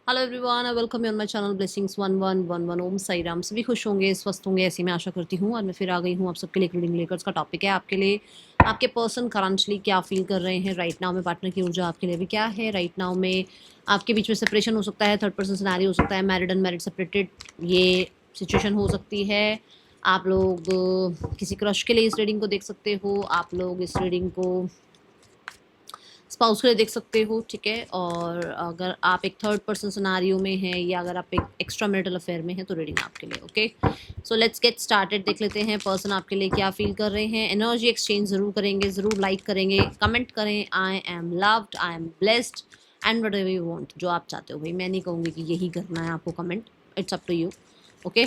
Hello everyone, I welcome you on my channel blessings 1111 ओम साई राम। सभी खुश होंगे, स्वस्थ होंगे, ऐसी मैं आशा करती हूँ। और मैं फिर आ गई हूँ आप सबके लिए रीडिंग लेकर। उसका टॉपिक है आपके लिए आपके पर्सन करंटली क्या फील कर रहे हैं राइट नाउ में। पार्टनर की ऊर्जा आपके लिए भी क्या है राइट नाउ में। आपके बीच में सेपरेशन हो सकता है, थर्ड पर्सन सिनेरियो हो सकता है, मैरिड अनमैरिड सेपरेटेड ये सिचुएशन हो सकती है। आप लोग किसी क्रश के लिए इस रीडिंग को देख सकते हो। आप लोग इस रीडिंग को स्पाउस के लिए देख सकते हो, ठीक है। और अगर आप एक थर्ड पर्सन सिनारियो में हैं या अगर आप एक एक्स्ट्रा मैरिटल अफेयर में हैं तो रीडिंग आपके लिए। Okay, so let's get started. देख लेते हैं पर्सन आपके लिए क्या फील कर रहे हैं। एनर्जी एक्सचेंज जरूर करेंगे, जरूर लाइक करेंगे, कमेंट करें। I am loved, I am blessed and what ever you want. जो आप चाहते हो भाई, मैं नहीं कहूँगी कि यही करना है आपको comment, its up to you. Okay,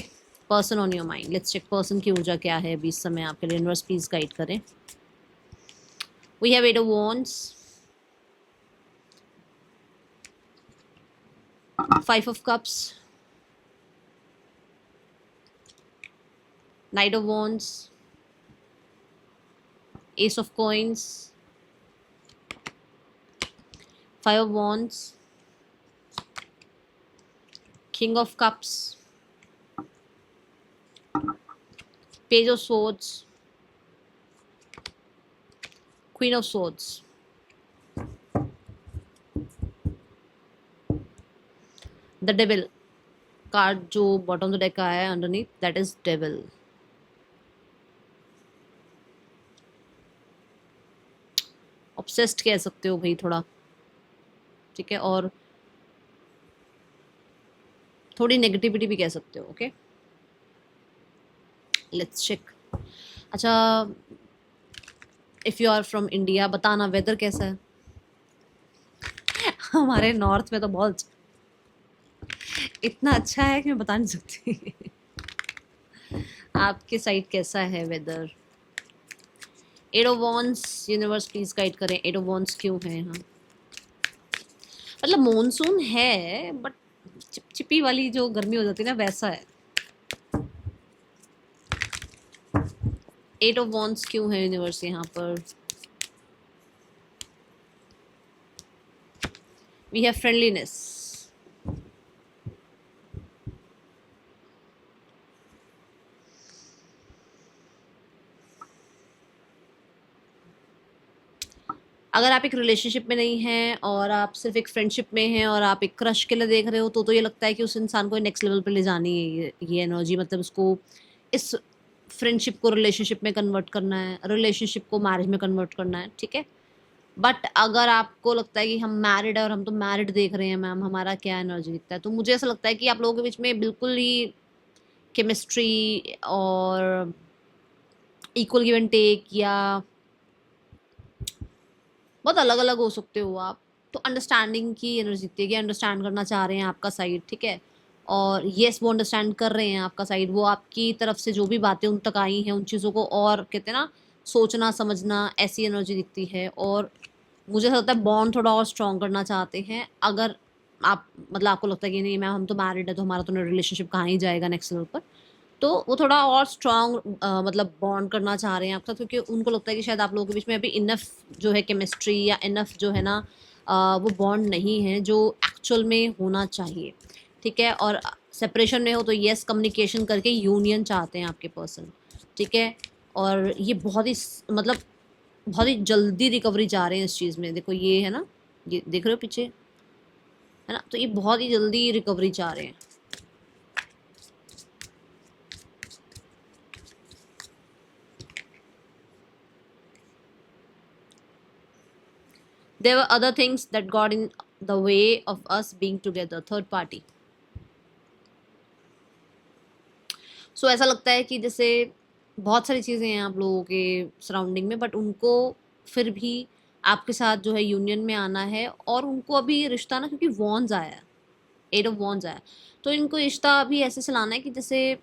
person on your mind. Let's check person की ऊर्जा क्या है अभी इस समय आपके लिए। यूनिवर्स प्लीज गाइड करें। We have 8 of wands, 5 of cups, Knight of wands, Ace of coins, 5 of wands, King of cups, Page of swords, Queen of swords. The devil card जो बॉटम ऑफ द डेक का है underneath, that is devil. Obsessed कह सकते हो भाई थोड़ा, ठीक है। और थोड़ी नेगेटिविटी भी कह सकते हो। Okay, let's check. अच्छा, if you are from India बताना वेदर कैसा है। हमारे नॉर्थ में तो बहुत इतना अच्छा है कि मैं बता नहीं सकती। आपके साइड कैसा है weather. Eight of wands, universe please guide करें। एट ऑफ वॉन्ड्स क्यों है यहाँ। मतलब मॉनसून है बट चिपचिपी वाली जो गर्मी हो जाती है ना, वैसा है। एट ऑफ वॉन्ड्स क्यों है यूनिवर्स यहाँ पर। We have friendliness. अगर आप एक रिलेशनशिप में नहीं हैं और आप सिर्फ एक फ्रेंडशिप में हैं और आप एक क्रश के लिए देख रहे हो तो ये लगता है कि उस इंसान को नेक्स्ट लेवल पे ले जानी है ये एनर्जी। मतलब उसको इस फ्रेंडशिप को रिलेशनशिप में कन्वर्ट करना है, रिलेशनशिप को मैरिज में कन्वर्ट करना है, ठीक है। बट अगर आपको लगता है कि हम मैरिड है और हम तो मैरिड देख रहे हैं मैम, हमारा क्या एनर्जी दिखता है, तो मुझे ऐसा लगता है कि आप लोगों के बीच में बिल्कुल ही केमिस्ट्री और इक्वल गिव एंड टेक या बहुत अलग अलग हो सकते हो आप। तो अंडरस्टैंडिंग की एनर्जी दिखती है कि अंडरस्टैंड करना चाह रहे हैं आपका साइड, ठीक है। और येस वो अंडरस्टैंड कर रहे हैं आपका साइड। वो आपकी तरफ से जो भी बातें उन तक आई हैं उन चीज़ों को और कहते हैं ना सोचना समझना, ऐसी एनर्जी दिखती है। और मुझे ऐसा लगता है बॉन्ड थोड़ा और स्ट्रॉन्ग करना चाहते हैं। अगर आप मतलब आपको लगता है कि नहीं मैम हम तो मैरिड है तो हमारा तो रिलेशनशिप कहाँ ही जाएगा नेक्स्ट लेवल पर, तो वो थोड़ा और स्ट्रॉन्ग मतलब बॉन्ड करना चाह रहे हैं आपके साथ, क्योंकि उनको लगता है कि शायद आप लोगों के बीच में अभी इनफ जो है केमिस्ट्री या इनफ जो है ना वो बॉन्ड नहीं है जो एक्चुअल में होना चाहिए, ठीक है। और सेपरेशन में हो तो येस कम्युनिकेशन करके यूनियन चाहते हैं आपके पर्सन, ठीक है। और ये बहुत ही मतलब बहुत ही जल्दी रिकवरी चाह रहे हैं इस चीज़ में। देखो ये है ना, ये देख रहे हो पीछे, है ना, तो ये बहुत ही जल्दी रिकवरी चाह रहे हैं। There were other things that got in the way of us being together, third party. So ऐसा लगता है कि जैसे बहुत सारी चीज़ें हैं आप लोगों के सराउंडिंग में, बट उनको फिर भी आपके साथ जो है यूनियन में आना है। और उनको अभी रिश्ता ना, क्योंकि वॉन्स आया है, एट ऑफ वॉन्स आया, तो इनको रिश्ता अभी ऐसे चलाना है कि जैसे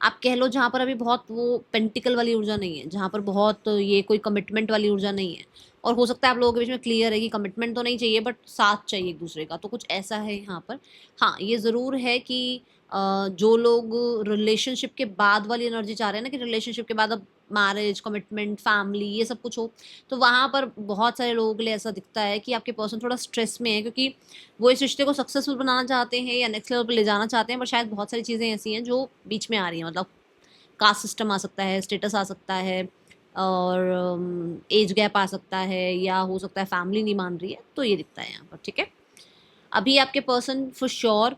आप कह लो जहाँ पर अभी बहुत वो पेंटिकल वाली ऊर्जा नहीं है, जहाँ पर बहुत ये कोई कमिटमेंट वाली ऊर्जा नहीं है। और हो सकता है आप लोगों के बीच में क्लियर है कि कमिटमेंट तो नहीं चाहिए बट साथ चाहिए एक दूसरे का, तो कुछ ऐसा है यहाँ पर। हाँ, ये ज़रूर है कि जो लोग रिलेशनशिप के बाद वाली एनर्जी चाह रहे हैं ना, कि रिलेशनशिप के बाद अब मैरिज, कमिटमेंट, फैमिली, ये सब कुछ हो, तो वहाँ पर बहुत सारे लोगों के लिए ऐसा दिखता है कि आपके पर्सन थोड़ा स्ट्रेस में है, क्योंकि वो इस रिश्ते को सक्सेसफुल बनाना चाहते हैं या नेक्स्ट लेवल पर ले जाना चाहते हैं, पर शायद बहुत सारी चीज़ें ऐसी हैं जो बीच में आ रही हैं। मतलब कास्ट सिस्टम आ सकता है, स्टेटस आ सकता है, और एज गैप आ सकता है, या हो सकता है फैमिली नहीं मान रही है, तो ये दिखता है यहाँ पर। ठीक है, अभी आपके पर्सन फॉर श्योर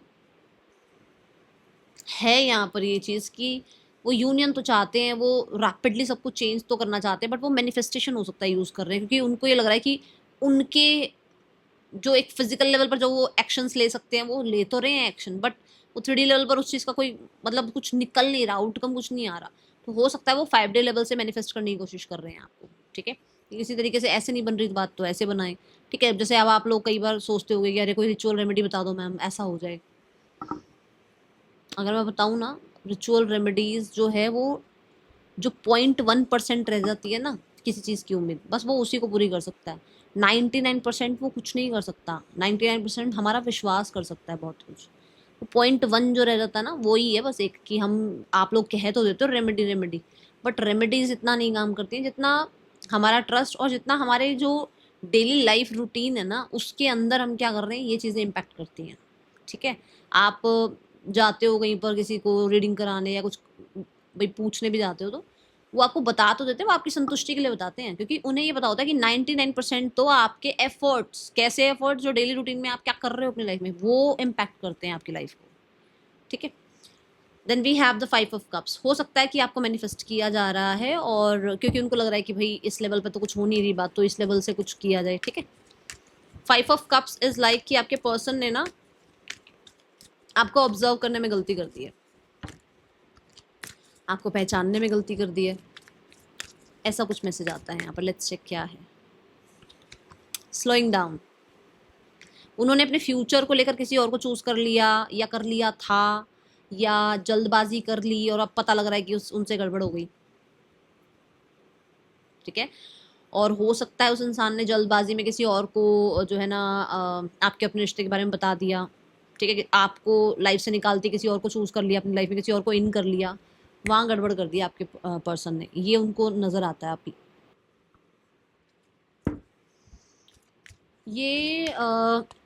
है यहाँ पर ये चीज़ कि वो यूनियन तो चाहते हैं, वो रैपिडली सब कुछ चेंज तो करना चाहते हैं, बट वो मैनिफेस्टेशन हो सकता है यूज़ कर रहे हैं, क्योंकि उनको ये लग रहा है कि उनके जो एक फिजिकल लेवल पर जो वो एक्शंस ले सकते हैं वो ले तो रहे हैं एक्शन, बट वो 3D लेवल पर उस चीज़ का कोई मतलब कुछ निकल नहीं रहा, आउटकम कुछ नहीं आ रहा। तो हो सकता है वो 5D लेवल से मैनिफेस्ट करने की कोशिश कर रहे हैं आपको। ठीक है, कि किसी तरीके से ऐसे नहीं बन रही बात तो ऐसे बनाएं। ठीक है, जैसे अब आप लोग कई बार सोचते होगे कि अरे कोई रिचुअल रेमेडी बता दो मैम, ऐसा हो जाए। अगर मैं बताऊँ ना, रिचुअल रेमेडीज जो है वो जो 0.1% रह जाती है ना किसी चीज़ की उम्मीद, बस वो उसी को पूरी कर सकता है। 99% वो कुछ नहीं कर सकता। 99% हमारा विश्वास कर सकता है बहुत कुछ। 0.1 जो रह जाता है ना, वो ही है बस एक, कि हम आप लोग कह तो देते हो रेमेडी रेमेडी, बट रेमेडीज इतना नहीं काम करती हैं जितना हमारा ट्रस्ट, और जितना हमारे जो डेली लाइफ रूटीन है ना उसके अंदर हम क्या कर रहे हैं, ये चीज़ें इम्पैक्ट करती हैं। ठीक है, आप जाते हो कहीं पर किसी को रीडिंग कराने या कुछ भाई पूछने भी जाते हो, तो वो आपको बता तो देते हैं, वो आपकी संतुष्टि के लिए बताते हैं, क्योंकि उन्हें ये पता होता है कि 99% तो आपके एफर्ट्स, कैसे एफर्ट्स जो डेली रूटीन में आप क्या कर रहे हो अपनी लाइफ में, वो इम्पैक्ट करते हैं आपकी लाइफ को। ठीक है, then we have the 5 of Cups। हो सकता है कि आपको मैनिफेस्ट किया जा रहा है, और क्योंकि उनको लग रहा है कि भाई इस लेवल पे तो कुछ हो नहीं रही बात, तो इस लेवल से कुछ किया जाए। ठीक है, 5 of Cups इज लाइक कि आपके पर्सन ने ना आपको ऑब्जर्व करने में गलती कर दी है, आपको पहचानने में गलती कर दी है, ऐसा कुछ मैसेज आता है यहाँ पर। लेट्स चेक क्या है। स्लोइंग डाउन, उन्होंने अपने फ्यूचर को लेकर किसी और को चूज कर लिया, या कर लिया था, या जल्दबाजी कर ली और अब पता लग रहा है कि उनसे गड़बड़ हो गई। ठीक है, और हो सकता है उस इंसान ने जल्दबाजी में किसी और को जो है ना आपके अपने रिश्ते के बारे में बता दिया। ठीक है, कि आपको लाइफ से निकालती किसी और को चूज कर लिया, अपनी लाइफ में किसी और को इन कर लिया, वहां गड़बड़ कर दिया आपके पर्सन ने, ये उनको नजर आता है आपकी। ये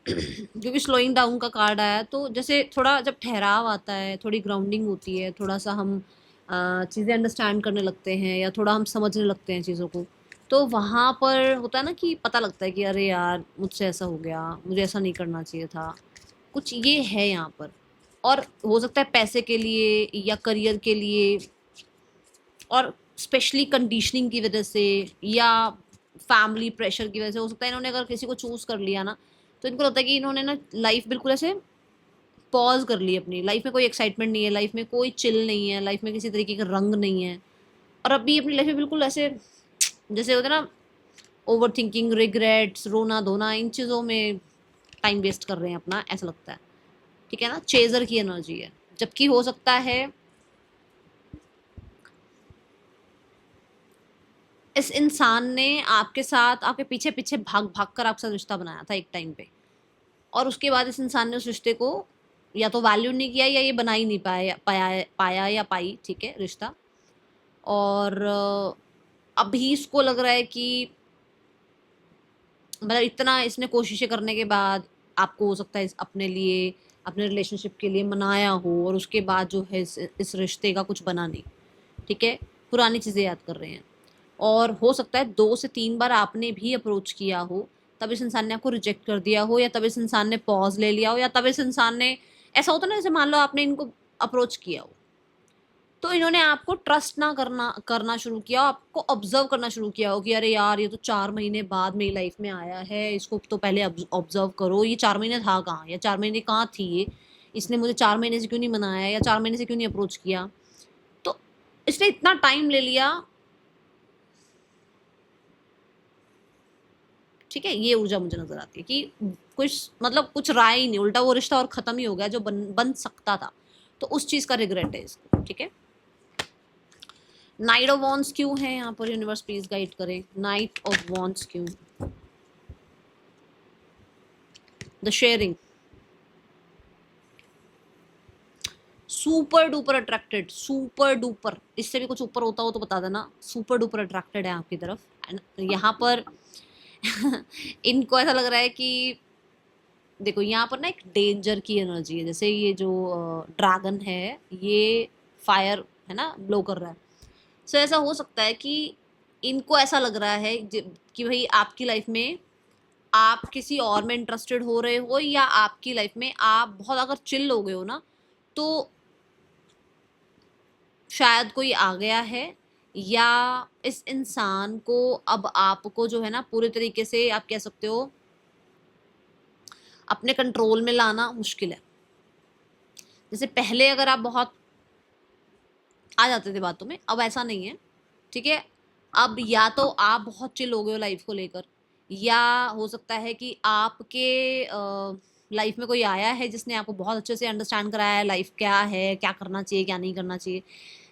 क्योंकि स्लोइंग डाउन का कार्ड आया है, तो जैसे थोड़ा जब ठहराव आता है, थोड़ी ग्राउंडिंग होती है, थोड़ा सा हम चीज़ें अंडरस्टैंड करने लगते हैं, या थोड़ा हम समझने लगते हैं चीज़ों को, तो वहाँ पर होता है ना कि पता लगता है कि अरे यार मुझसे ऐसा हो गया, मुझे ऐसा नहीं करना चाहिए था, कुछ ये है यहाँ पर। और हो सकता है पैसे के लिए या करियर के लिए, और स्पेशली कंडीशनिंग की वजह से या फैमिली प्रेशर की वजह से, हो सकता है इन्होंने अगर किसी को चूज कर लिया ना, तो इनको लगता है कि इन्होंने ना लाइफ बिल्कुल ऐसे पॉज कर ली, अपनी लाइफ में कोई एक्साइटमेंट नहीं है, लाइफ में कोई चिल नहीं है, लाइफ में किसी तरीके का रंग नहीं है, और अभी अपनी लाइफ में बिल्कुल ऐसे जैसे होता है ना, ओवर थिंकिंग, रिग्रेट्स, रोना धोना, इन चीज़ों में टाइम वेस्ट कर रहे हैं अपना, ऐसा लगता है। ठीक है ना, चेजर की एनर्जी है, जबकि हो सकता है इस इंसान ने आपके साथ, आपके पीछे पीछे भाग भाग कर आपके साथ रिश्ता बनाया था एक टाइम पे, और उसके बाद इस इंसान ने उस रिश्ते को या तो वैल्यू नहीं किया, या ये बना ही नहीं पाया या पाई। ठीक है, रिश्ता। और अभी इसको लग रहा है कि मतलब इतना इसने कोशिशें करने के बाद आपको हो सकता है अपने लिए, अपने रिलेशनशिप के लिए मनाया हो, और उसके बाद जो है इस रिश्ते का कुछ बना नहीं। ठीक है, पुरानी चीज़ें याद कर रहे हैं, और हो सकता है 2 से 3 बार आपने भी अप्रोच किया हो, तब इस इंसान ने आपको रिजेक्ट कर दिया हो, या तब इस इंसान ने पॉज ले लिया हो, या तब इस इंसान ने, ऐसा होता ना जैसे मान लो आपने इनको अप्रोच किया हो, तो इन्होंने आपको ट्रस्ट ना करना करना शुरू किया, आपको ऑब्जर्व करना शुरू किया हो कि अरे यार ये तो 4 महीने बाद मेरी लाइफ में आया है, इसको तो पहले ऑब्जर्व करो, ये 4 महीने था कहाँ, या 4 महीने कहाँ थी ये, इसने मुझे 4 महीने से क्यों नहीं मनाया, या 4 महीने से क्यों नहीं अप्रोच किया, तो इसने इतना टाइम ले लिया। ठीक है, ये ऊर्जा मुझे नजर आती है कि कुछ मतलब कुछ रहा ही नहीं, उल्टा वो रिश्ता और खत्म ही हो गया जो बन सकता था, तो उस चीज का रिग्रेट है इसको। ठीक है, नाइट ऑफ वॉन्स क्यों है यहाँ पर, यूनिवर्स प्लीज गाइड करे। नाइट ऑफ वॉन्स क्यों, the sharing, super duper attracted, super duper, इससे भी कुछ ऊपर होता हो तो बता देना। सुपर डुपर अट्रैक्टेड है आपकी तरफ। एंड यहाँ पर इनको ऐसा लग रहा है कि देखो यहाँ पर ना एक डेंजर की एनर्जी है। जैसे ये जो ड्रैगन है ये फायर है ना, ब्लो कर रहा है। सो ऐसा हो सकता है कि इनको ऐसा लग रहा है कि भाई आपकी लाइफ में आप किसी और में इंटरेस्टेड हो रहे हो, या आपकी लाइफ में आप बहुत अगर चिल हो गए हो ना, तो शायद कोई आ गया है, या इस इंसान को अब आपको जो है ना पूरे तरीके से आप कह सकते हो अपने कंट्रोल में लाना मुश्किल है। जैसे पहले अगर आप बहुत आ जाते थे बातों में, अब ऐसा नहीं है, ठीक है। अब या तो आप बहुत चिल हो गए हो लाइफ को लेकर, या हो सकता है कि आपके लाइफ में कोई आया है जिसने आपको बहुत अच्छे से अंडरस्टैंड कराया है लाइफ क्या है, क्या करना चाहिए क्या नहीं करना चाहिए,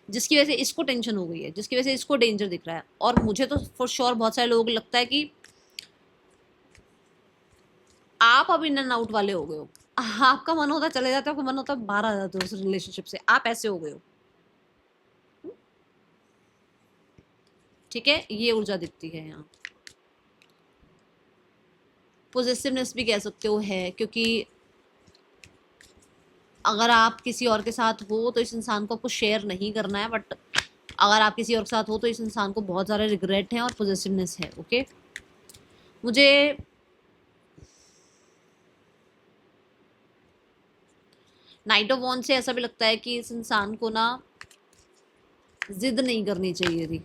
जिसकी वजह से इसको टेंशन हो गई है, जिसकी वजह से इसको डेंजर दिख रहा है। और मुझे तो फॉर श्योर बहुत सारे लोगों को लगता है कि आप अब इन एंड आउट वाले हो गए हो। आपका मन होता है चले जाते हो, आपका मन होता है बाहर आ जाते हो उस रिलेशनशिप से, आप ऐसे हो गए हो। ठीक है, ये ऊर्जा दिखती है यहाँ। पॉजिटिवनेस भी कह सकते हो है, क्योंकि अगर आप किसी और के साथ हो तो इस इंसान को आपको शेयर नहीं करना है, बट अगर आप किसी और के साथ हो तो इस इंसान को बहुत सारे रिग्रेट है और पॉजिटिवनेस है। ओके, मुझे नाइट ऑफ वॉन्ड से ऐसा भी लगता है कि इस इंसान को ना जिद नहीं करनी चाहिए थी,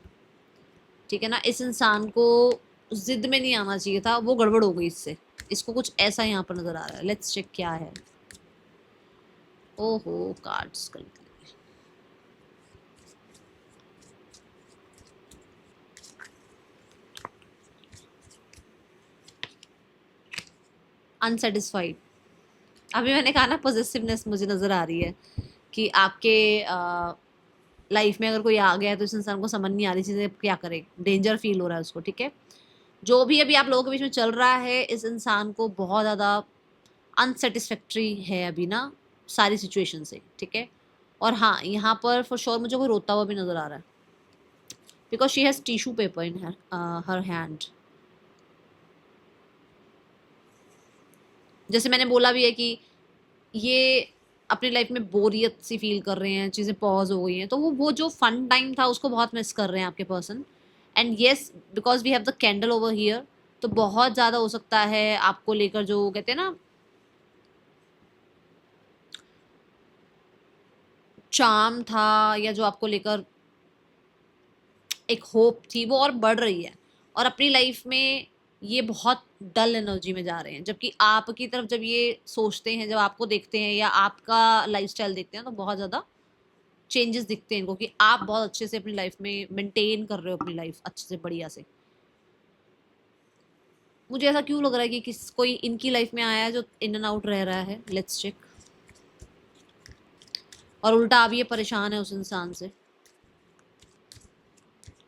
ठीक है ना। इस इंसान को जिद में नहीं आना चाहिए था, वो गड़बड़ हो गई इससे, इसको कुछ ऐसा यहाँ पर नजर आ रहा है। लेट्स चेक क्या है। ओहो, कार्ड्स गलत। अनसेटिस्फाइड, अभी मैंने कहा ना पॉजिटिवनेस मुझे नजर आ रही है कि आपके लाइफ में अगर कोई आ गया है तो इस इंसान को समझ नहीं आ रही चीजें क्या करे, डेंजर फील हो रहा है उसको। ठीक है, जो भी अभी आप लोगों के बीच में चल रहा है, इस इंसान को बहुत ज़्यादा अनसेटिस्फैक्ट्री है अभी ना सारी सिचुएशन से। ठीक है, और हाँ यहाँ पर फॉर श्योर मुझे कोई रोता हुआ भी नजर आ रहा है, because she has tissue paper in her hand. जैसे मैंने बोला भी है कि ये अपनी लाइफ में बोरियत सी फील कर रहे हैं, चीज़ें पॉज हो गई हैं, तो वो जो फन टाइम था उसको बहुत मिस कर रहे हैं आपके person. And yes, because we have the candle over here, तो बहुत ज़्यादा हो सकता है आपको लेकर जो कहते हैं ना चार्म था, या जो आपको लेकर एक होप थी, वो और बढ़ रही है। और अपनी लाइफ में ये बहुत डल एनर्जी में जा रहे हैं, जबकि आपकी तरफ जब ये सोचते हैं, जब आपको देखते हैं या आपका लाइफस्टाइल देखते हैं, तो बहुत ज़्यादा चेंजेस दिखते हैं इनको, कि आप बहुत अच्छे से अपनी लाइफ में मेंटेन कर रहे हो अपनी लाइफ अच्छे से बढ़िया से। मुझे ऐसा क्यों लग रहा है कि कोई इनकी लाइफ में आया है जो इन एंड आउट रह रहा है। Let's check. और उल्टा अब ये परेशान है उस इंसान से।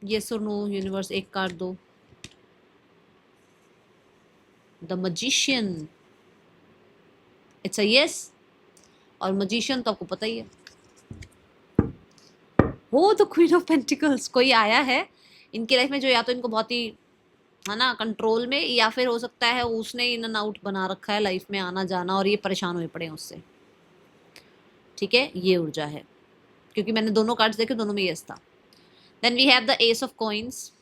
येस और नो यूनिवर्स, एक कार्ड दो। The magician, it's a yes. और मजिशियन तो आपको पता ही है, वो द क्वीन ऑफ पेंटिकल्स। कोई आया है इनकी लाइफ में जो या तो इनको बहुत ही है ना कंट्रोल में, या फिर हो सकता है उसने इन एंड आउट बना रखा है लाइफ में आना जाना, और ये परेशान हुए पड़े हैं उससे। ठीक है, ये ऊर्जा है, क्योंकि मैंने दोनों कार्ड्स देखे, दोनों में यस था। Then we have the ace of coins.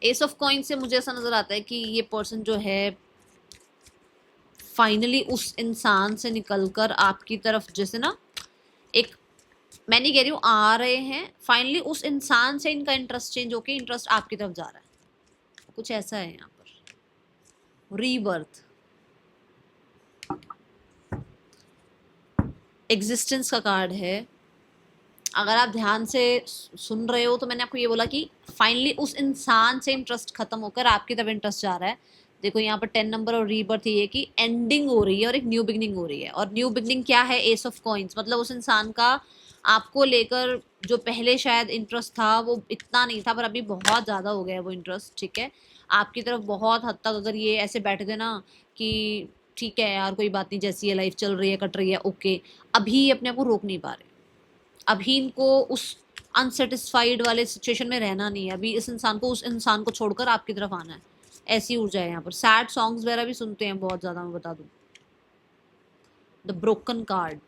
Ace of coin से मुझे ऐसा नजर आता है कि ये पर्सन जो है फाइनली उस इंसान से निकलकर आपकी तरफ, जैसे ना एक, मैं नहीं कह रही हूँ आ रहे हैं, फाइनली उस इंसान से इनका इंटरेस्ट चेंज होकर इंटरेस्ट आपकी तरफ जा रहा है, कुछ ऐसा है यहाँ पर। रीबर्थ, एग्जिस्टेंस का कार्ड है। अगर आप ध्यान से सुन रहे हो तो मैंने आपको ये बोला कि फाइनली उस इंसान से इंटरेस्ट खत्म होकर आपकी तरफ इंटरेस्ट जा रहा है। देखो यहाँ पर 10 नंबर और रीबर्थ, ये कि एंडिंग हो रही है और एक न्यू बिगनिंग हो रही है। और न्यू बिगनिंग क्या है? एस ऑफ कॉइंस, मतलब उस इंसान का आपको लेकर जो पहले शायद इंटरेस्ट था वो इतना नहीं था, पर अभी बहुत ज़्यादा हो गया है वो इंटरेस्ट, ठीक है। आपकी तरफ बहुत हद तक अगर ये ऐसे बैठ गए ना कि ठीक है यार कोई बात नहीं, जैसी ये लाइफ चल रही है कट रही है ओके, अभी ये अपने आप को रोक नहीं पा रहे। अभी इनको उस अनसेटिस्फाइड वाले सिचुएशन में रहना नहीं है, अभी इस इंसान को उस इंसान को छोड़कर आपकी तरफ आना है। ऐसी ऊर्जा है यहाँ पर। सैड सॉन्ग्स वगैरह भी सुनते हैं बहुत ज़्यादा, मैं बता दूँ। द ब्रोकन कार्ड,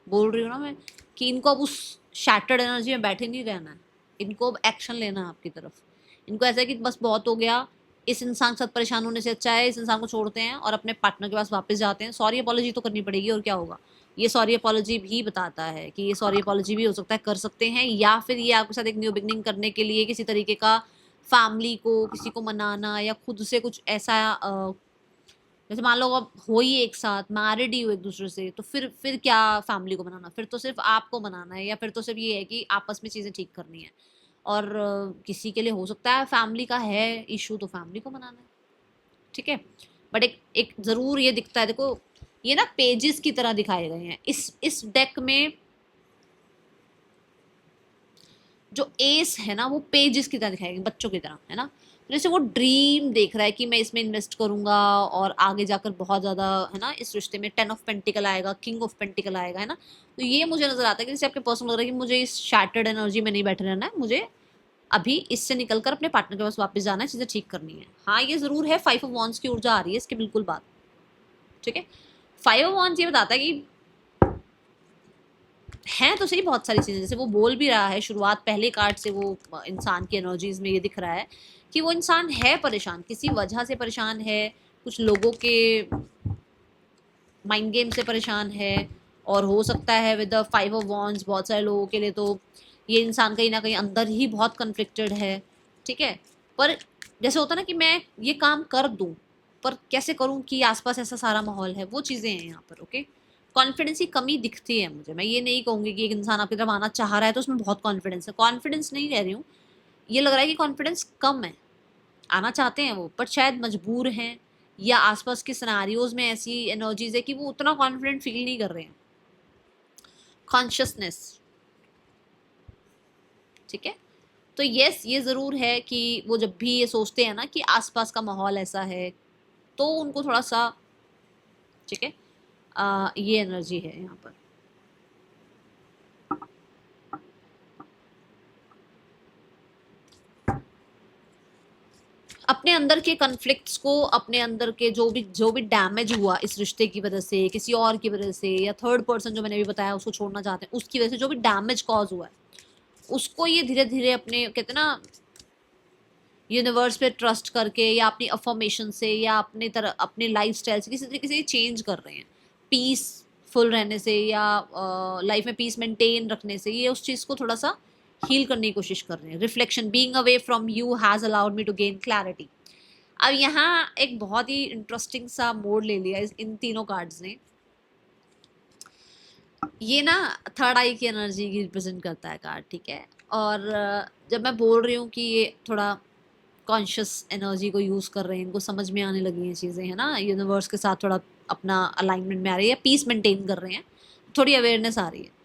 बोल रही हूँ ना मैं कि इनको अब उस शैटर्ड एनर्जी में बैठे नहीं रहना है, इनको अब एक्शन लेना है आपकी तरफ। इनको ऐसा है कि बस बहुत हो गया, इस इंसान के साथ परेशान होने से अच्छा है इस इंसान को छोड़ते हैं और अपने पार्टनर के पास वापस जाते हैं। सॉरी अपॉलॉजी तो करनी पड़ेगी और क्या होगा। ये सॉरी अपॉलॉजी भी बताता है कि ये सॉरी अपॉलॉजी भी हो सकता है कर सकते हैं, या फिर ये आपके साथ एक न्यू बिगनिंग करने के लिए किसी तरीके का फैमिली को किसी को मनाना या खुद से कुछ ऐसा जैसे मान लो अब हो ही एक साथ, मैरिड ही हो एक दूसरे से, तो फिर क्या फैमिली को बनाना, फिर तो सिर्फ आपको बनाना है, या फिर तो सिर्फ ये है कि आपस में चीज़ें ठीक करनी है। और किसी के लिए हो सकता है फैमिली का है इशू तो फैमिली को बनाना है, ठीक है। बट एक एक ज़रूर ये दिखता है, देखो ये ना पेजेस की तरह दिखाए गए हैं इस डेक में। जो एस है ना वो पेजेस की तरह दिखाए गए, बच्चों की तरह है ना। तो जैसे वो ड्रीम देख रहा है कि मैं इसमें इन्वेस्ट करूंगा और आगे जाकर बहुत ज़्यादा है ना इस रिश्ते में 10 ऑफ पेंटिकल आएगा, किंग ऑफ पेंटिकल आएगा, है ना। तो ये मुझे नजर आता है कि जैसे आपके पर्सन लग रहा है कि मुझे इस शैटर्ड एनर्जी में नहीं बैठे रहना है, मुझे अभी इससे निकलकर अपने पार्टनर के पास वापस जाना है, चीज़ें ठीक करनी है। हाँ ये ज़रूर है, 5 ऑफ वॉन्ड्स की ऊर्जा आ रही है इसकी बिल्कुल बात, ठीक है। 5 ऑफ वॉन्ड्स ये बताता है कि हैं तो सही बहुत सारी चीज़ें, जैसे वो बोल भी रहा है शुरुआत पहले कार्ड से, वो इंसान की एनर्जीज में ये दिख रहा है कि वो इंसान है परेशान, किसी वजह से परेशान है, कुछ लोगों के माइंड गेम से परेशान है। और हो सकता है विद द 5 ऑफ वॉन्ड्स बहुत सारे लोगों के लिए तो ये इंसान कहीं ना कहीं अंदर ही बहुत कन्फ्लिक्टेड है, ठीक है। पर जैसे होता है ना कि मैं ये काम कर दूं, पर कैसे करूं कि आसपास ऐसा सारा माहौल है, वो चीज़ें हैं यहाँ पर, ओके। कॉन्फिडेंस की कमी दिखती है मुझे, मैं ये नहीं कहूँगी कि एक इंसान आपकी तरफ आना चाह रहा है तो उसमें बहुत कॉन्फिडेंस है, कॉन्फिडेंस नहीं कह रही हूँ, ये लग रहा है कि कॉन्फिडेंस कम है। आना चाहते हैं वो, पर शायद मजबूर हैं, या आसपास के सिनेरियोज में ऐसी एनर्जीज है कि वो उतना कॉन्फिडेंट फील नहीं कर रहे हैं। कॉन्शियसनेस, ठीक है। तो यस ये ज़रूर है कि वो जब भी ये सोचते हैं ना कि आसपास का माहौल ऐसा है तो उनको थोड़ा सा, ठीक है, ये एनर्जी है यहाँ पर। अपने अंदर के कन्फ्लिक्ट्स को, अपने अंदर के जो भी डैमेज हुआ इस रिश्ते की वजह से, किसी और की वजह से, या थर्ड पर्सन जो मैंने भी बताया उसको छोड़ना चाहते हैं उसकी वजह से जो भी डैमेज कॉज हुआ है, उसको ये धीरे धीरे अपने कहते हैं ना यूनिवर्स पे ट्रस्ट करके या अपनी अफर्मेशन से या अपने तरह अपने लाइफस्टाइल से किसी तरीके से चेंज कर रहे हैं। पीसफुल रहने से या लाइफ में पीस मेंटेन रखने से ये उस चीज़ को थोड़ा सा हील करने की कोशिश कर रहे हैं। Reflection, being away from you has allowed me to gain clarity. अब यहाँ एक बहुत ही इंटरेस्टिंग सा मोड ले लिया इन तीनों कार्ड्स ने। ये ना थर्ड आई की एनर्जी की रिप्रेजेंट करता है कार्ड, ठीक है। और जब मैं बोल रही हूँ कि ये थोड़ा कॉन्शियस एनर्जी को यूज़ कर रहे हैं, इनको समझ में आने लगी हैं चीज़ें, है ना, यूनिवर्स के साथ थोड़ा अपना अलाइनमेंट में आ रही है, पीस मेंटेन कर रहे हैं, थोड़ी अवेयरनेस आ रही है।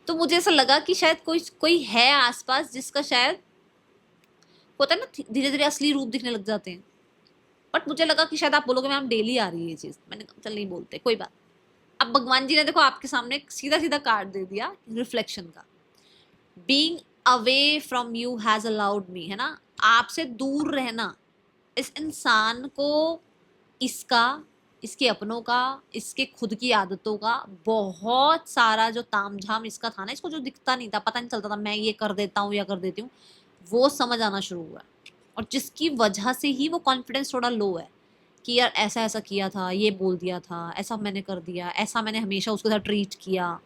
तो मुझे ऐसा लगा कि शायद कोई कोई है आसपास जिसका शायद होता है ना धीरे धीरे असली रूप दिखने लग जाते हैं। बट मुझे लगा कि शायद आप बोलोगे मैम डेली आ रही है ये चीज़, मैंने कहा चल नहीं बोलते कोई बात। अब भगवान जी ने देखो आपके सामने सीधा सीधा कार्ड दे दिया रिफ्लेक्शन का। Being away from you has allowed मी, है ना, आपसे दूर रहना इस इंसान को, इसका, इसके अपनों का, इसके खुद की आदतों का बहुत सारा जो तामझाम इसका था ना, इसको जो दिखता नहीं था, पता नहीं चलता था मैं ये कर देता हूँ या कर देती हूँ, वो समझ आना शुरू हुआ। और जिसकी वजह से ही वो कॉन्फिडेंस थोड़ा लो है कि यार ऐसा ऐसा किया था, ये बोल दिया था, ऐसा मैंने कर दिया, ऐसा मैंने हमेशा उसके साथ ट्रीट किया,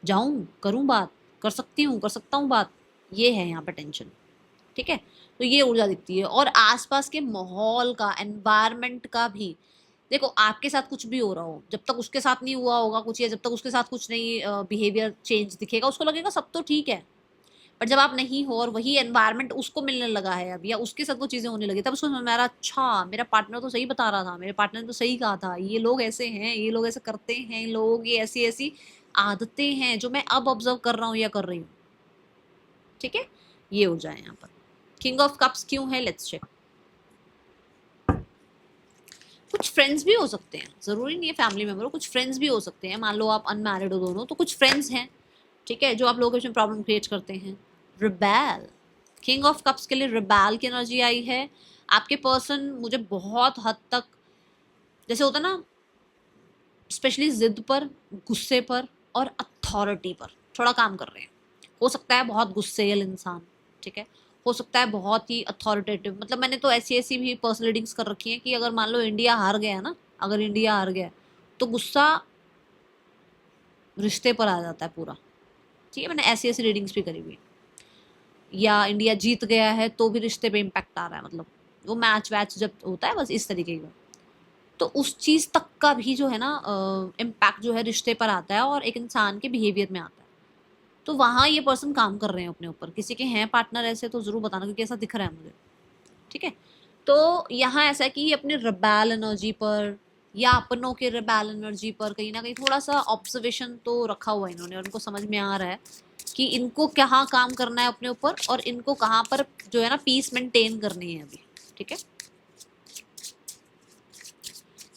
जाऊँ करूँ बात, कर सकती हूँ कर सकता हूँ बात, ये है यहाँ पर टेंशन, ठीक है। तो ये ऊर्जा दिखती है। और आसपास के माहौल का, एनवायरनमेंट का भी, देखो आपके साथ कुछ भी हो रहा हो, जब तक उसके साथ नहीं हुआ होगा कुछ, या जब तक उसके साथ कुछ नहीं बिहेवियर चेंज दिखेगा, उसको लगेगा सब तो ठीक है। पर जब आप नहीं हो और वही एनवायरनमेंट उसको मिलने लगा है अब, या उसके साथ वो चीज़ें होने लगी, तब उसको समझ में आ रहा, अच्छा मेरा पार्टनर तो सही बता रहा था, मेरे पार्टनर ने तो सही कहा था, ये लोग ऐसे हैं, ये लोग ऐसे करते हैं, लोग ये ऐसी ऐसी आदतें हैं जो मैं अब ऑब्जर्व कर रहा हूँ या कर रही हूँ, ठीक है, ये हो जाए यहाँ पर। किंग ऑफ कप्स क्यों है, लेट्स चेक। कुछ फ्रेंड्स भी हो सकते हैं, जरूरी नहीं है फैमिली मेंबर हो, कुछ फ्रेंड्स भी हो सकते हैं। मान लो आप अनमैरिड हो दोनों, तो कुछ फ्रेंड्स हैं, ठीक है, जो आप लोगों के बीच में प्रॉब्लम क्रिएट करते हैं। रिबेल, किंग ऑफ कप्स के लिए रिबेल की एनर्जी आई है। आपके पर्सन मुझे बहुत हद तक, जैसे होता है ना, स्पेशली जिद पर, गुस्से पर और अथॉरिटी पर थोड़ा काम कर रहे हैं। हो सकता है बहुत गुस्सेल इंसान, ठीक है, हो सकता है बहुत ही अथॉरिटेटिव। मतलब मैंने तो ऐसी ऐसी भी पर्सनल रीडिंग्स कर रखी हैं कि अगर मान लो इंडिया हार गया ना, अगर इंडिया हार गया तो गुस्सा रिश्ते पर आ जाता है पूरा, ठीक है, मैंने ऐसी ऐसी रीडिंग्स भी करी हुई। या इंडिया जीत गया है तो भी रिश्ते पे इम्पैक्ट आ रहा है, मतलब वो मैच वैच जब होता है बस इस तरीके का, तो उस चीज तक का भी जो है ना इम्पैक्ट जो है रिश्ते पर आता है और एक इंसान के बिहेवियर में आता है। तो वहां ये पर्सन काम कर रहे हैं अपने ऊपर। किसी के हैं पार्टनर ऐसे तो जरूर बताना, क्योंकि ऐसा दिख रहा है मुझे, ठीक है। तो यहाँ ऐसा है कि अपने रिबेल एनर्जी पर या अपनों के रिबेल एनर्जी पर कहीं ना कहीं थोड़ा सा ऑब्जर्वेशन तो रखा हुआ है इन्होंने, और उनको समझ में आ रहा है कि इनको कहाँ काम करना है अपने ऊपर और इनको कहाँ पर जो है ना पीस मेंटेन करनी है अभी, ठीक है।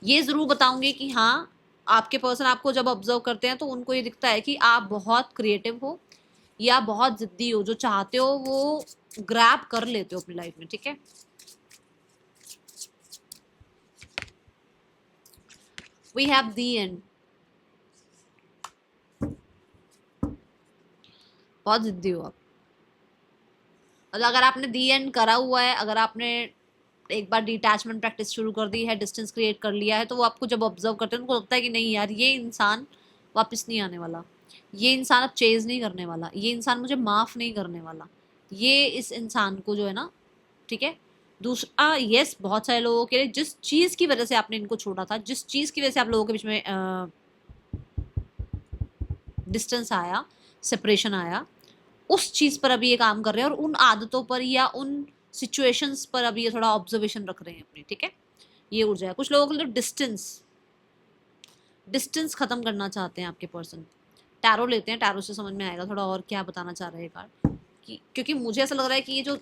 ये जरूर बताऊंगी कि हाँ, आपके पर्सन आपको जब ऑब्जर्व करते हैं तो उनको ये दिखता है कि आप बहुत क्रिएटिव हो या बहुत जिद्दी हो, जो चाहते हो वो ग्रैब कर लेते हो अपनी लाइफ में, ठीक है। वी हैव दी एंड, बहुत जिद्दी हो आप। मतलब अगर आपने दी एंड करा हुआ है, अगर आपने एक बार डिटैचमेंट प्रैक्टिस शुरू कर दी है, डिस्टेंस क्रिएट कर लिया है, तो वो आपको जब ऑब्जर्व करते हैं उनको लगता है कि नहीं यार, ये इंसान वापस नहीं आने वाला, ये इंसान अब चेज नहीं करने वाला, ये इंसान मुझे माफ नहीं करने वाला, ये इस इंसान को जो है ना, ठीक है। दूसरा, यस, बहुत सारे लोगों के लिए जिस चीज की वजह से आपने इनको छोड़ा था, जिस चीज की वजह से आप लोगों के बीच में डिस्टेंस आया, सेपरेशन आया, उस चीज पर अभी ये काम कर रहे हैं और उन आदतों पर या उन सिचुएशंस पर अभी ये थोड़ा ऑब्जर्वेशन रख रहे हैं अपनी, ठीक है। ये ऊर्जा है। कुछ लोगों के लिए डिस्टेंस, डिस्टेंस खत्म करना चाहते हैं आपके पर्सन। टैरो लेते हैं, टैरो से समझ में आएगा थोड़ा और क्या बताना चाह रहे हैं कार्ड, कि क्योंकि मुझे ऐसा लग रहा है कि ये जो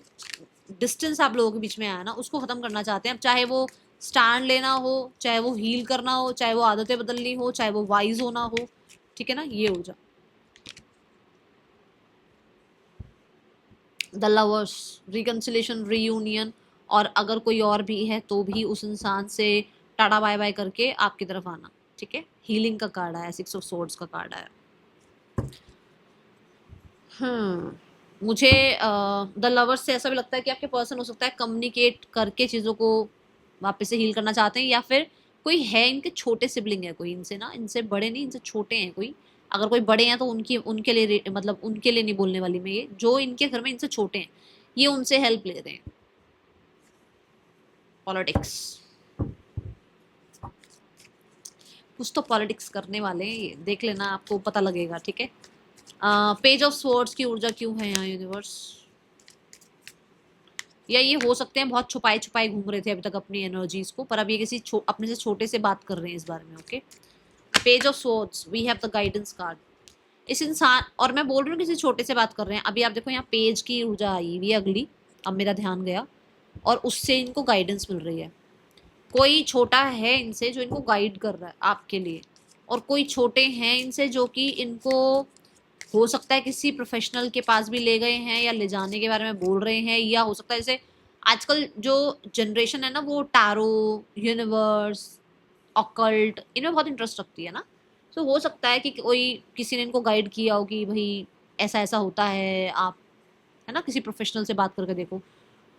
डिस्टेंस आप लोगों के बीच में आया ना, उसको खत्म करना चाहते हैं। चाहे वो स्टैंड लेना हो, चाहे वो हील करना हो, चाहे वो आदतें बदलनी हो, चाहे वो वाइज होना हो, ठीक है ना। ये ऊर्जा, द लवर्स, रिकंसिलेशन, रीयूनियन, और अगर कोई और भी है तो भी उस इंसान से टाटा बाय बाय करके आपकी तरफ आना, ठीक है। हीलिंग का कार्ड आया, 6 ऑफ सोर्ड्स का कार्ड आया। मुझे द लवर्स से ऐसा भी लगता है कि आपके पर्सन हो सकता है कम्युनिकेट करके चीज़ों को वापस से हील करना चाहते हैं, या फिर कोई है इनके छोटे सिबलिंग है कोई इनसे ना, इनसे बड़े नहीं, इनसे छोटे हैं कोई। अगर कोई बड़े हैं तो उनकी उनके लिए मतलब उनके लिए नहीं बोलने वाली मैं, ये जो इनके घर में इनसे छोटे हैं ये उनसे हेल्प ले रहे हैं। पॉलिटिक्स, कुछ तो पॉलिटिक्स करने वाले हैं ये, देख लेना आपको पता लगेगा, ठीक है। पेज ऑफ स्वॉर्ड्स की ऊर्जा क्यों है यहाँ यूनिवर्स, या ये हो सकते हैं बहुत छुपाए छुपाए घूम रहे थे अभी तक अपनी एनर्जीज को, पर अब ये किसी अपने से छोटे से बात कर रहे हैं इस बारे में, okay. Page of swords, we have the guidance card. इस इंसान, और मैं बोल रही हूँ किसी छोटे से बात कर रहे हैं, अभी आप देखो यहाँ पेज की ऊर्जा आई हुई है अगली, अब मेरा ध्यान गया, और उससे इनको गाइडेंस मिल रही है। कोई छोटा है इनसे जो इनको गाइड कर रहा है आपके लिए, और कोई छोटे हैं इनसे जो कि इनको हो सकता है किसी प्रोफेशनल के पास भी ले गए हैं या ले जाने के बारे में बोल रहे हैं, या हो सकता है जैसे आजकल जो जनरेशन है ना वो टैरो, यूनिवर्स, ऑकल्ट, इनमें बहुत इंटरेस्ट रखती है ना। तो हो सकता है कि कोई किसी ने इनको गाइड किया हो कि भाई ऐसा ऐसा होता है, आप है ना किसी प्रोफेशनल से बात करके देखो,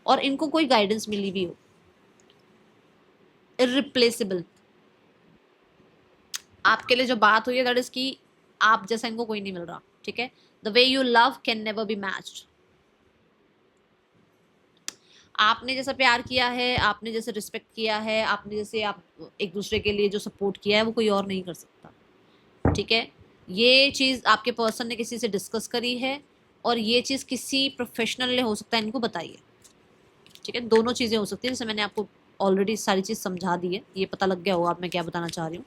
और इनको कोई गाइडेंस मिली भी हो। इरिप्लेसेबल, आपके लिए जो बात हुई है दैट इज कि आप जैसा इनको कोई नहीं मिल रहा, ठीक है। The way you love can never be matched. आपने जैसा प्यार किया है, आपने जैसे रिस्पेक्ट किया है, आपने जैसे आप एक दूसरे के लिए जो सपोर्ट किया है वो कोई और नहीं कर सकता, ठीक है। ये चीज़ आपके पर्सन ने किसी से डिस्कस करी है, और ये चीज़ किसी प्रोफेशनल ने हो सकता है इनको बताई है, ठीक है। दोनों चीज़ें हो सकती है, जैसे मैंने आपको ऑलरेडी सारी चीज़ समझा दी है, ये पता लग गया होगा आप मैं क्या बताना चाह रही हूँ।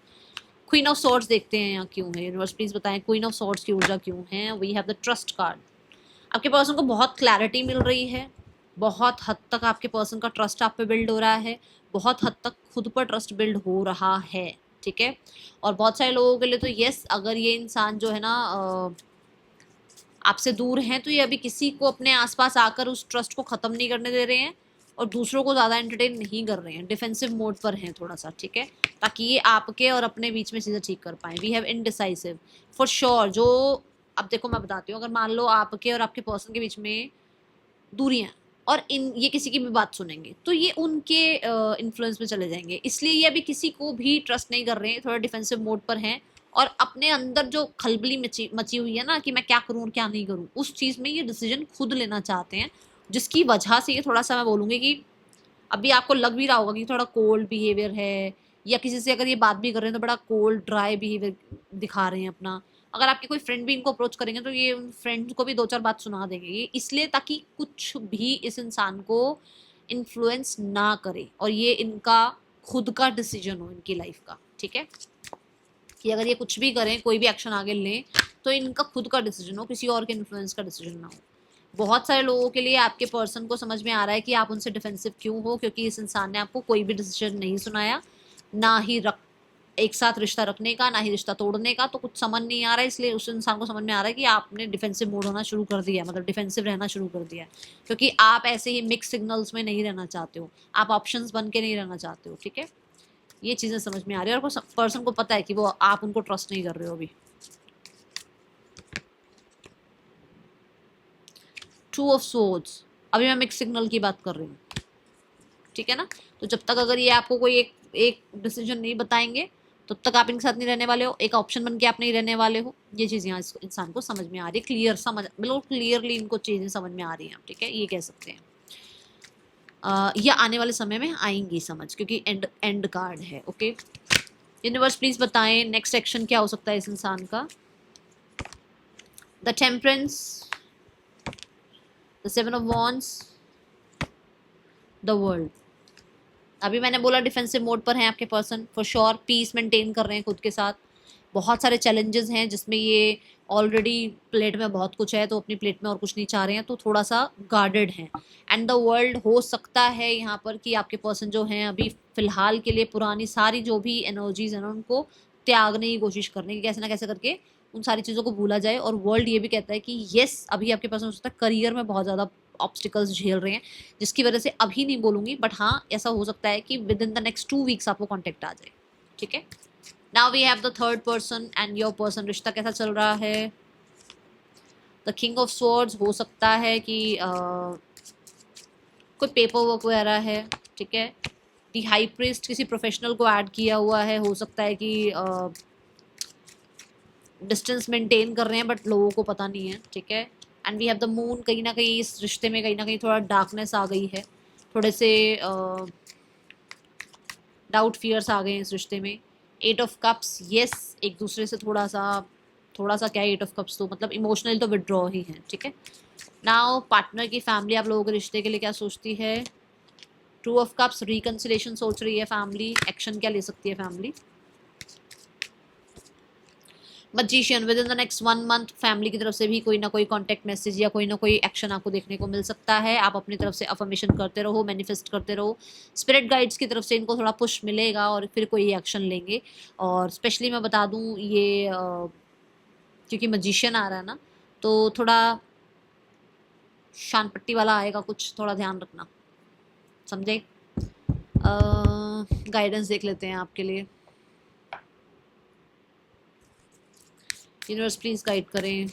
क्वीन ऑफ सॉर्ड्स देखते हैं यहाँ क्यों है, यूनिवर्स प्लीज बताएं क्वीन ऑफ सॉर्ड्स की ऊर्जा क्यों है। We have the trust card. आपके पर्सन को बहुत क्लैरिटी मिल रही है, बहुत हद तक आपके पर्सन का ट्रस्ट आप पे बिल्ड हो रहा है, बहुत हद तक खुद पर ट्रस्ट बिल्ड हो रहा है, ठीक है। और बहुत सारे लोगों के लिए तो यस, अगर ये इंसान जो है ना आपसे दूर हैं तो ये अभी किसी को अपने आसपास आकर उस ट्रस्ट को ख़त्म नहीं करने दे रहे हैं और दूसरों को ज़्यादा एंटरटेन नहीं कर रहे हैं, डिफेंसिव मोड पर हैं थोड़ा सा, ठीक है, ताकि ये आपके और अपने बीच में चीज़ें ठीक कर पाएँ। We have indecisive for sure. जो अब देखो मैं बताती हूँ, अगर मान लो आपके और आपके पर्सन के बीच में दूरियां और इन ये किसी की भी बात सुनेंगे तो ये उनके इन्फ्लुएंस में चले जाएंगे, इसलिए ये अभी किसी को भी ट्रस्ट नहीं कर रहे हैं, थोड़ा डिफेंसिव मोड पर हैं और अपने अंदर जो खलबली मची हुई है ना कि मैं क्या करूं और क्या नहीं करूं, उस चीज़ में ये डिसीजन खुद लेना चाहते हैं, जिसकी वजह से ये थोड़ा सा मैं बोलूँगी कि अभी आपको लग भी रहा होगा कि थोड़ा कोल्ड बिहेवियर है, या किसी से अगर ये बात भी कर रहे हैं तो बड़ा कोल्ड ड्राई बिहेवियर दिखा रहे हैं अपना। अगर आपके कोई फ्रेंड भी इनको अप्रोच करेंगे तो ये उन फ्रेंड्स को भी दो चार बात सुना देंगे, ये इसलिए ताकि कुछ भी इस इंसान को इन्फ्लुएंस ना करे और ये इनका खुद का डिसीजन हो इनकी लाइफ का, ठीक है, कि अगर ये कुछ भी करें, कोई भी एक्शन आगे लें तो इनका खुद का डिसीजन हो, किसी और के इन्फ्लुएंस का डिसीजन ना हो। बहुत सारे लोगों के लिए आपके पर्सन को समझ में आ रहा है कि आप उनसे डिफेंसिव क्यों हो, क्योंकि इस इंसान ने आपको कोई भी डिसीजन नहीं सुनाया, ना ही एक साथ रिश्ता रखने का, ना ही रिश्ता तोड़ने का, तो कुछ समझ नहीं आ रहा है, इसलिए उस इंसान को समझ में आ रहा है कि आपने डिफेंसिव मोड होना शुरू कर दिया, मतलब डिफेंसिव रहना शुरू कर दिया, क्योंकि आप ऐसे ही मिक्स सिग्नल्स में नहीं रहना चाहते हो, आप ऑप्शंस बन के नहीं रहना चाहते हो, ठीक है। ये चीज़ें समझ में आ रही है और पर्सन को पता है कि वो आप उनको ट्रस्ट नहीं कर रहे हो अभी। टू ऑफ सोर्ड्स, अभी मैं मिक्स सिग्नल की बात कर रही हूँ, ठीक है ना। तो जब तक अगर ये आपको कोई एक डिसीजन नहीं बताएंगे तब तक आप इनके साथ नहीं रहने वाले हो, एक ऑप्शन बन के आप नहीं रहने वाले हो। ये चीज़ यहाँ इंसान को समझ में आ रही है, क्लियर समझ, बिल्कुल क्लियरली इनको चीज़ें समझ में आ रही हैं, ठीक है, ये कह सकते हैं। ये आने वाले समय में आएंगी समझ, क्योंकि एंड कार्ड है, ओके। यूनिवर्स प्लीज बताएं नेक्स्ट एक्शन क्या हो सकता है इस इंसान का। The temperance, the seven of wands, the world. अभी मैंने बोला डिफेंसिव मोड पर हैं आपके person, for sure peace maintain कर रहे हैं खुद के साथ। बहुत सारे चैलेंजेस हैं जिसमें ये ऑलरेडी प्लेट में बहुत कुछ है तो अपनी प्लेट में और कुछ नहीं चाह रहे हैं, तो थोड़ा सा गार्डेड हैं। एंड द वर्ल्ड, हो सकता है यहाँ पर कि आपके पर्सन जो हैं अभी फिलहाल के लिए पुरानी सारी जो भी एनर्जीज हैं ना उनको त्यागने की कोशिश करने की, कैसे ना कैसे करके उन सारी चीज़ों को भूला जाए। और वर्ल्ड ये भी कहता है कि येस, अभी आपके पर्सन हो सकता है करियर में बहुत ज़्यादा ऑब्स्टिकल्स झेल रहे हैं, जिसकी वजह से अभी नहीं बोलूँगी, बट हाँ ऐसा हो सकता है कि within the next 2 weeks आपको कॉन्टेक्ट आ जाए, ठीक है। Now we have the third person and your person, रिश्ता कैसा चल रहा है। द किंग ऑफ स्वॉर्ड्स, हो सकता है कि कोई पेपर वर्क वगैरह है, ठीक है। दी हाई प्रीस्ट, किसी प्रोफेशनल को ऐड किया हुआ है, हो सकता है कि डिस्टेंस मेंटेन कर रहे हैं बट लोगों को पता नहीं है, ठीक है। And we have the moon, कहीं ना कहीं इस रिश्ते में कहीं ना कहीं थोड़ा डार्कनेस आ गई है, थोड़े से डाउट फियर्स आ गए हैं इस रिश्ते में। 8 ऑफ कप्स, येस, एक दूसरे से थोड़ा सा क्या है, 8 ऑफ कप्स तो मतलब इमोशनली तो विड्रॉ ही है, ठीक है। नाउ पार्टनर की फैमिली आप लोगों के रिश्ते के लिए क्या सोचती है। 2 ऑफ कप्स, रिकंसिलेशन सोच रही है फैमिली, एक्शन क्या ले सकती है family. Magician, with in the next 1 month family की तरफ से भी कोई ना कोई कॉन्टैक्ट मैसेज या कोई ना कोई एक्शन आपको देखने को मिल सकता है। आप अपनी तरफ से अफर्मेशन करते रहो, मैनिफेस्ट करते रहो, स्पिरिट गाइड्स की तरफ से इनको थोड़ा पुश मिलेगा और फिर कोई एक्शन लेंगे। और स्पेशली मैं बता दूं ये क्योंकि मैजिशियन आ रहा है ना, तो थोड़ा शान पट्टी वाला आएगा कुछ, थोड़ा ध्यान रखना, समझे। गाइडेंस देख लेते हैं आपके लिए। यूनिवर्स प्लीज गाइड करें।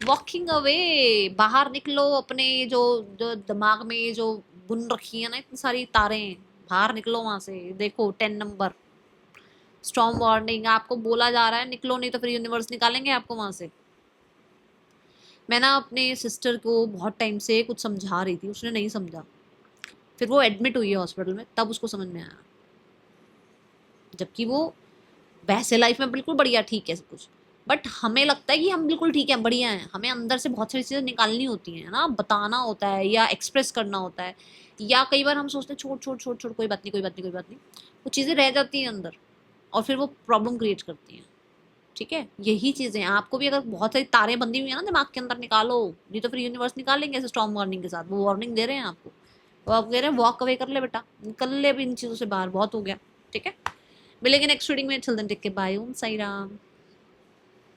वॉकिंग अवे, बाहर निकलो, अपने जो जो दिमाग में ये जो बुन रखी है ना इतनी सारी तारें, बाहर निकलो वहां से। देखो 10 नंबर, स्टॉर्म वार्निंग, आपको बोला जा रहा है निकलो, नहीं तो फिर यूनिवर्स निकालेंगे आपको वहां से। मैं ना अपने सिस्टर को बहुत टाइम से कुछ समझा रही थी, उसने नहीं समझा, फिर वो एडमिट हुई है हॉस्पिटल में, तब उसको समझ में आया, जबकि वो वैसे लाइफ में बिल्कुल बढ़िया ठीक है सब कुछ, बट हमें लगता है कि हम बिल्कुल ठीक है, बढ़िया है, हमें अंदर से बहुत सारी चीजें निकालनी होती हैं ना, बताना होता है या एक्सप्रेस करना होता है, या कई बार हम सोचते हैं छोड़ छोड़ छोड़ छोड़, कोई बात नहीं कोई बात नहीं कोई बात नहीं, वो चीजें रह जाती हैं अंदर और फिर वो प्रॉब्लम क्रिएट करती हैं। ठीक है, यही चीजें हैं। आपको भी अगर बहुत सारी तारें बंधी हुई है ना दिमाग के अंदर, निकालो, नहीं तो फिर यूनिवर्स निकालेंगे ऐसे स्टॉर्म वार्निंग के साथ, वो वार्निंग दे रहे हैं आपको, वो आप कह रहे हैं वॉक अवे कर ले बेटा, निकल ले भी इन चीजों से बाहर, बहुत हो गया। ठीक है, मिलेंगे नेक्स्ट रीडिंग में, चिल्ड्रन टेक के, बाय, ओम साई राम।